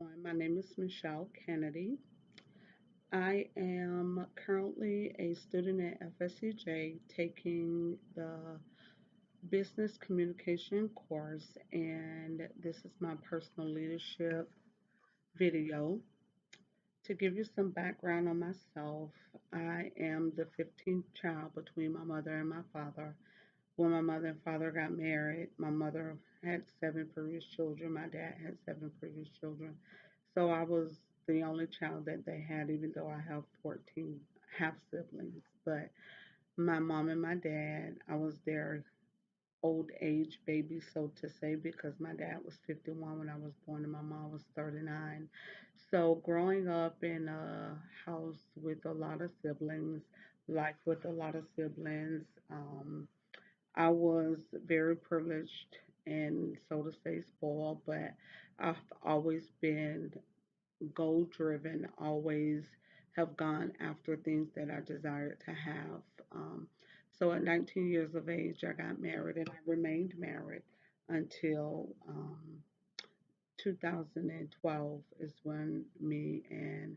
everyone. My name is Michelle Canady. I am currently a student at FSCJ taking the business communication course, and this is my personal leadership video. To give you some background on myself, I am the 15th child between my mother and my father. When my mother and father got married, my mother had seven previous children, my dad had seven previous children. So I was the only child that they had, even though I have 14 half siblings. But my mom and my dad, I was their old age baby, so to say, because my dad was 51 when I was born and my mom was 39. So growing up in a house with a lot of siblings, life with a lot of siblings, I was very privileged and, so to say, spoiled, but I've always been goal driven, always have gone after things that I desired to have. So at 19 years of age, I got married and I remained married until 2012 is when me and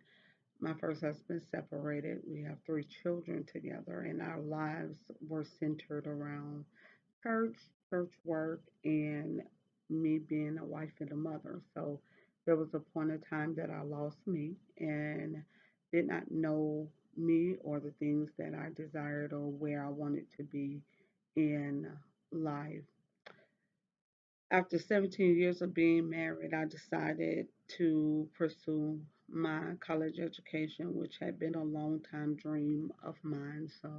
my first husband separated. We have three children together, and our lives were centered around church, church work, and me being a wife and a mother. So there was a point of time that I lost me and did not know me or the things that I desired or where I wanted to be in life. After 17 years of being married, I decided to pursue my college education, which had been a long time dream of mine. So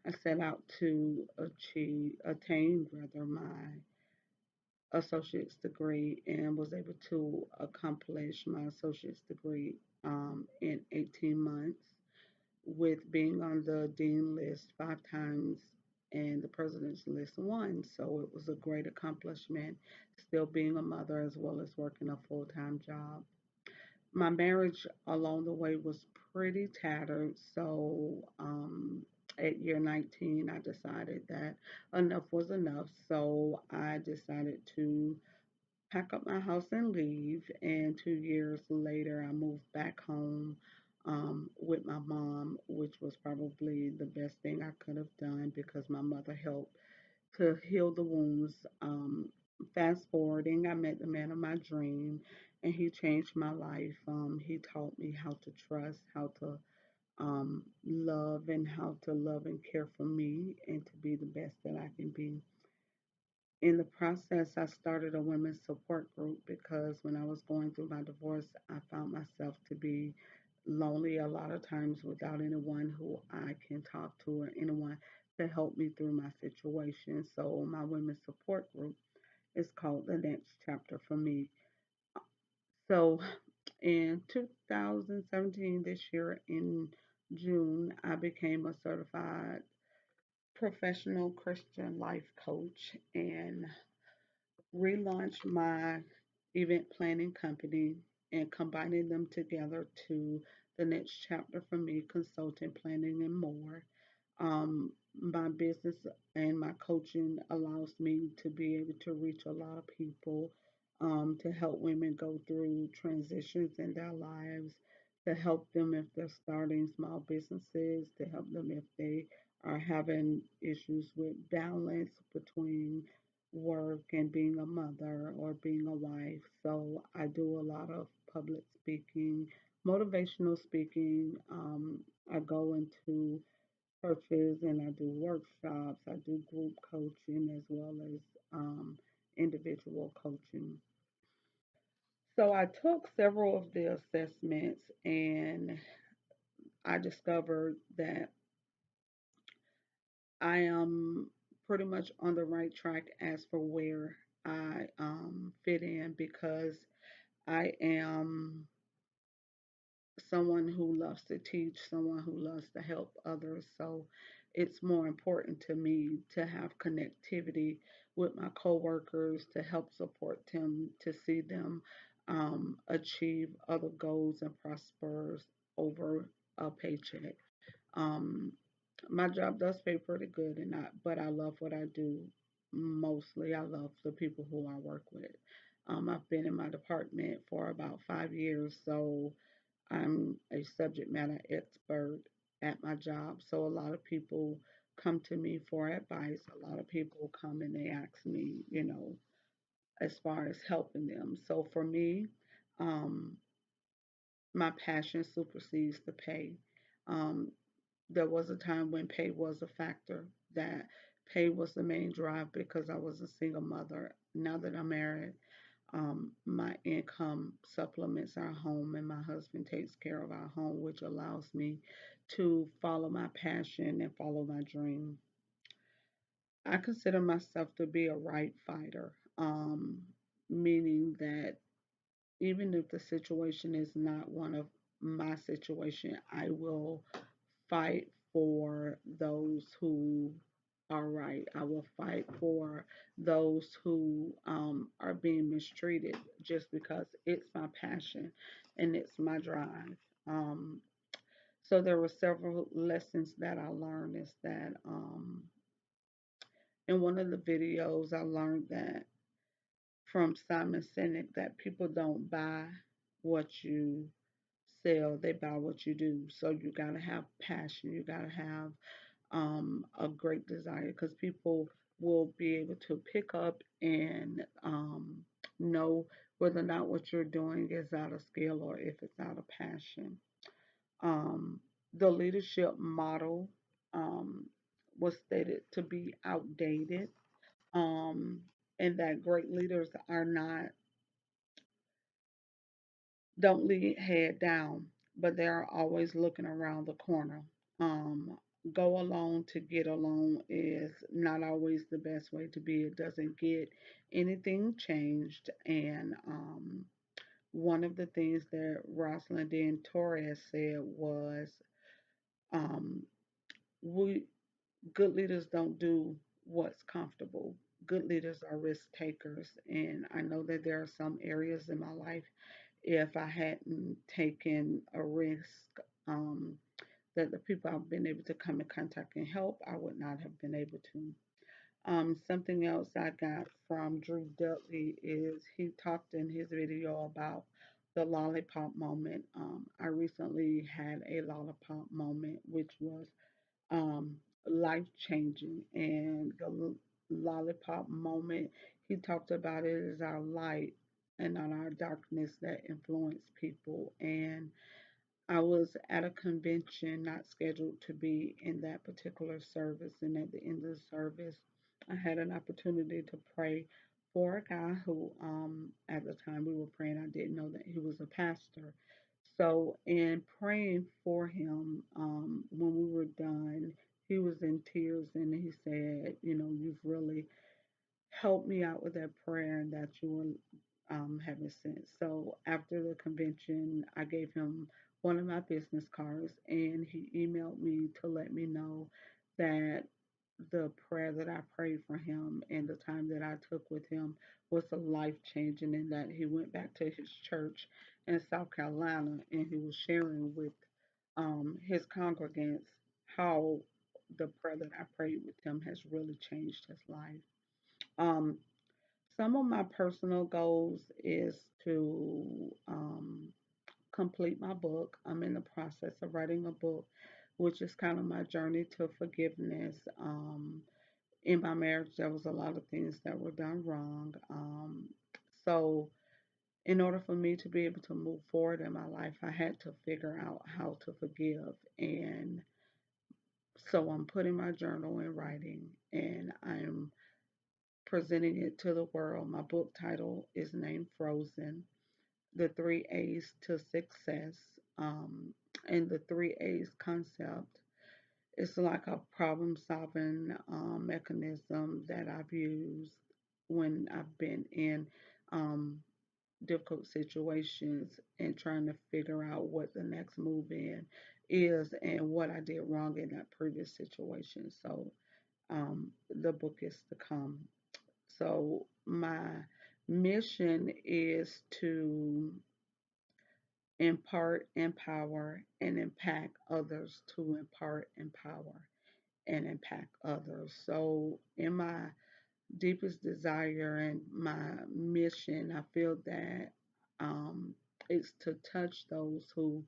I set out to attain rather my associate's degree and was able to accomplish my associate's degree in 18 months with being on the dean list five times and the president's list once. So it was a great accomplishment, still being a mother as well as working a full time job. My marriage along the way was pretty tattered. So at year 19, I decided that enough was enough. So I decided to pack up my house and leave. And 2 years later, I moved back home with my mom, which was probably the best thing I could have done because my mother helped to heal the wounds. Fast forwarding, I met the man of my dream, and he changed my life. He taught me how to trust, how to love, and how to love and care for me, and to be the best that I can be. In the process, I started a women's support group because when I was going through my divorce, I found myself to be lonely a lot of times without anyone who I can talk to or anyone to help me through my situation. So, my women's support group is called The Next Chapter for Me. So, in 2017, this year in June, I became a certified professional Christian life coach and relaunched my event planning company and combining them together to the next chapter for me, consulting, planning, and more. My business and my coaching allows me to be able to reach a lot of people, to help women go through transitions in their lives, to help them if they're starting small businesses, to help them if they are having issues with balance between work and being a mother or being a wife. So I do a lot of public speaking, motivational speaking. I go into churches and I do workshops. I do group coaching as well as individual coaching. So I took several of the assessments and I discovered that I am pretty much on the right track as for where I fit in because I am someone who loves to teach, someone who loves to help others. So it's more important to me to have connectivity with my coworkers to help support them, to see them achieve other goals and prosper over a paycheck. Um, my job does pay pretty good, but I love what I do. Mostly, I love the people who I work with. I've been in my department for about 5 years, so I'm a subject matter expert at my job. So a lot of people come to me for advice. A lot of people come and they ask me, as far as helping them. So for me, um, my passion supersedes the pay. Um, there was a time when pay was a factor, that pay was the main drive because I was a single mother. Now that I'm married, my income supplements our home, and my husband takes care of our home, which allows me to follow my passion and follow my dream. I consider myself to be a right fighter, meaning that even if the situation is not one of my situation, I will fight for those who are right. I will fight for those who are being mistreated just because it's my passion and it's my drive. Um, so there were several lessons that I learned. Is that in one of the videos I learned that from Simon Sinek, that people don't buy what you sell, they buy what you do. So you got to have passion, you got to have a great desire, because people will be able to pick up and know whether or not what you're doing is out of skill or if it's out of passion. Um, the leadership model um, was stated to be outdated, um, and that great leaders are not don't lead head down, but they are always looking around the corner. Um, go alone to get along is not always the best way to be. It doesn't get anything changed. And one of the things that Rosalind Dan Torres said was, um, we good leaders don't do what's comfortable. Good leaders are risk takers. And I know that there are some areas in my life, if I hadn't taken a risk, um, that the people I've been able to come in contact and help, I would not have been able to. Something else I got from Drew Dudley is he talked in his video about the lollipop moment. I recently had a lollipop moment, which was um, life changing. And the lollipop moment, he talked about it as our light and not our darkness that influence people. And I was at a convention not scheduled to be in that particular service. And at the end of the service, I had an opportunity to pray for a guy who, at the time we were praying, I didn't know that he was a pastor. So, in praying for him, when we were done, he was in tears and he said, you've really help me out with that prayer and that you were having sent. So after the convention, I gave him one of my business cards, and he emailed me to let me know that the prayer that I prayed for him and the time that I took with him was a life changing, and that he went back to his church in South Carolina and he was sharing with his congregants how the prayer that I prayed with him has really changed his life. Um, some of my personal goals is to complete my book. I'm in the process of writing a book, which is kind of my journey to forgiveness. In my marriage, there was a lot of things that were done wrong. So, in order for me to be able to move forward in my life, I had to figure out how to forgive. And so, I'm putting my journal in writing, and I'm presenting it to the world. My book title is named Frozen, the three A's to success. Um, and the three A's concept is like a problem solving mechanism that I've used when I've been in um, difficult situations and trying to figure out what the next move in is and what I did wrong in that previous situation. So the book is to come. So my mission is to impart, empower, and impact others, to impart, empower, and impact others. So in my deepest desire and my mission, I feel that um, it's to touch those who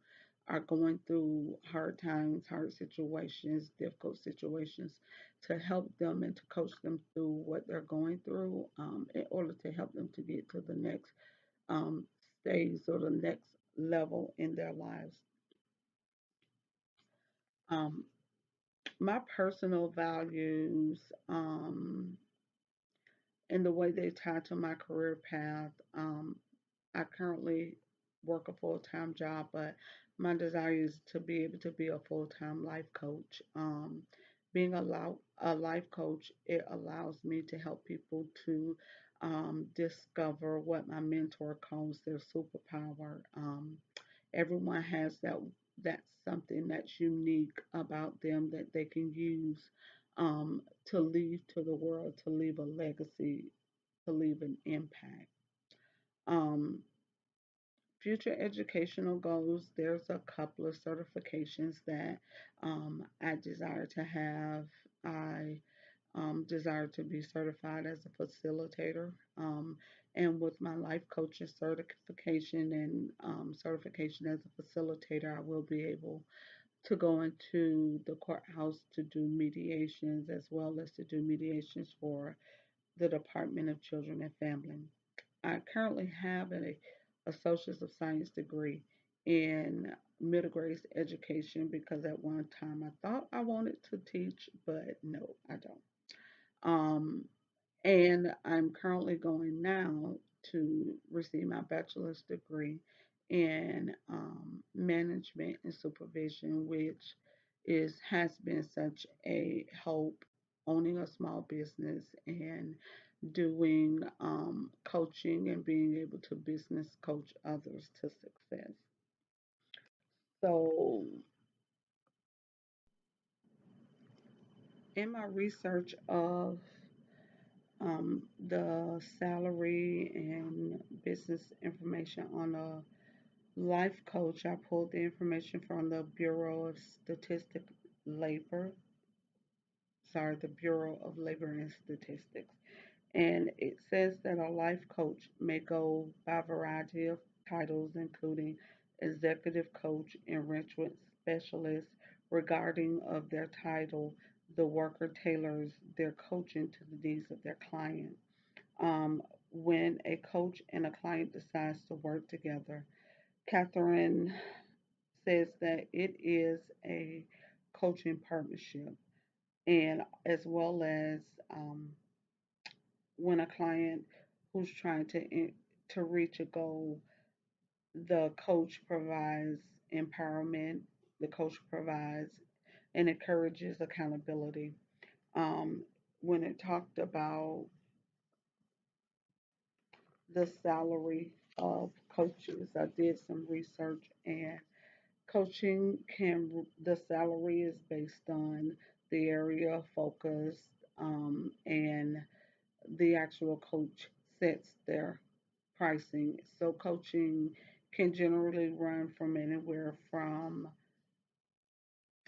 are going through hard times, hard situations, difficult situations, to help them and to coach them through what they're going through in order to help them to get to the next um, stage or the next level in their lives. Um, my personal values and the way they tie to my career path. I currently work a full time job, but my desire is to be able to be a full time life coach. Being a life coach, it allows me to help people to discover what my mentor calls their superpower. Everyone has that's something that's unique about them that they can use to leave to the world, to leave a legacy, to leave an impact. Um, Future educational goals, there's a couple of certifications that I desire to have. I desire to be certified as a facilitator. And with my life coaching certification and certification as a facilitator, I will be able to go into the courthouse to do mediations as well as to do mediations for the Department of Children and Family. I currently have an Associates of Science degree in middle grade education because at one time I thought I wanted to teach, but no, I don't. Um, and I'm currently going now to receive my bachelor's degree in management and supervision, which has been such a hope owning a small business and doing coaching and being able to business coach others to success. So, in my research of the salary and business information on a life coach, I pulled the information from the Labor, Bureau of Labor and Statistics. And it says that a life coach may go by a variety of titles, including executive coach, enrichment specialist. Regarding of their title, the worker tailors their coaching to the needs of their client. Um, when a coach and a client decides to work together, Catherine says that it is a coaching partnership, and as well as when a client who's trying to reach a goal, the coach provides empowerment. The coach provides and encourages accountability. Um, when it talked about the salary of coaches, I did some research, and the salary is based on the area of focus, and the actual coach sets their pricing. So coaching can generally run from anywhere from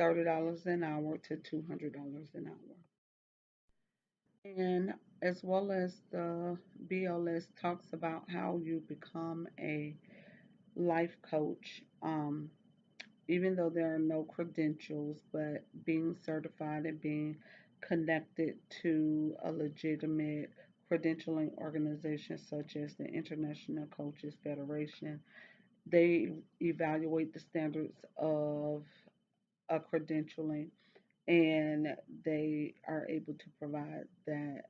$30 an hour to $200 an hour. And as well as the BLS talks about how you become a life coach, even though there are no credentials, but being certified and being connected to a legitimate credentialing organization such as the International Coaches Federation, they evaluate the standards of a credentialing and they are able to provide that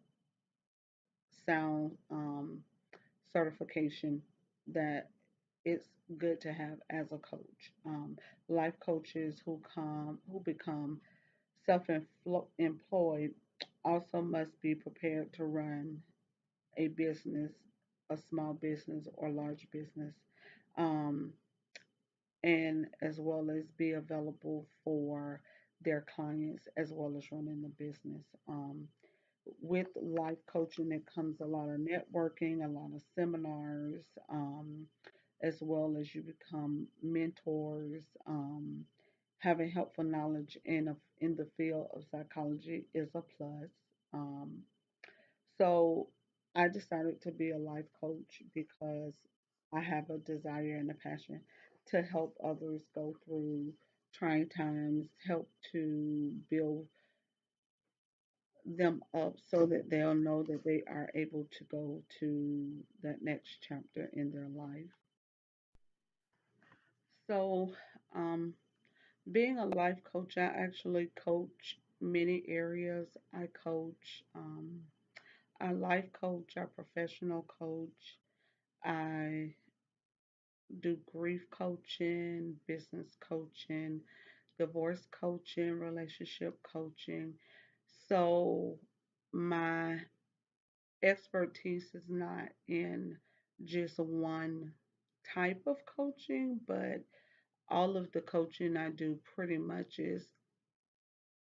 sound certification that it's good to have as a coach. Life coaches who become self-employed also must be prepared to run a business, a small business or large business, um, and as well as be available for their clients as well as running the business. With life coaching, it comes a lot of networking, a lot of seminars, as well as you become mentors. Having helpful knowledge in the field of psychology is a plus. Um, So I decided to be a life coach because I have a desire and a passion to help others go through trying times, help to build them up so that they'll know that they are able to go to that next chapter in their life. So, um, being a life coach, I actually coach many areas. I life coach, I professional coach, I do grief coaching, business coaching, divorce coaching, relationship coaching. So my expertise is not in just one type of coaching, but all of the coaching I do pretty much is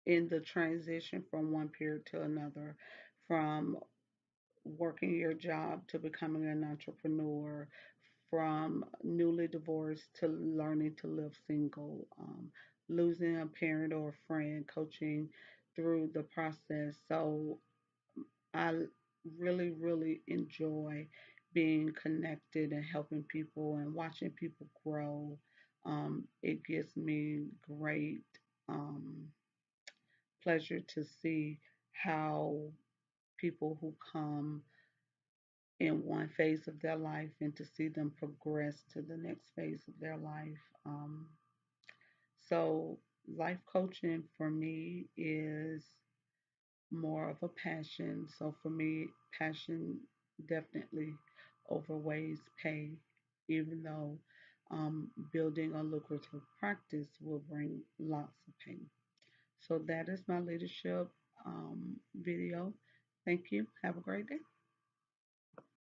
in the transition from one period to another, from working your job to becoming an entrepreneur, from newly divorced to learning to live single, losing a parent or a friend, coaching through the process. So I really, really enjoy being connected and helping people and watching people grow. It gives me great um, pleasure to see how people who come in one phase of their life and to see them progress to the next phase of their life. So, life coaching for me is more of a passion. So, for me, passion definitely overweighs pay, even though building a lucrative practice will bring lots of pay. So, that is my leadership video. Thank you. Have a great day.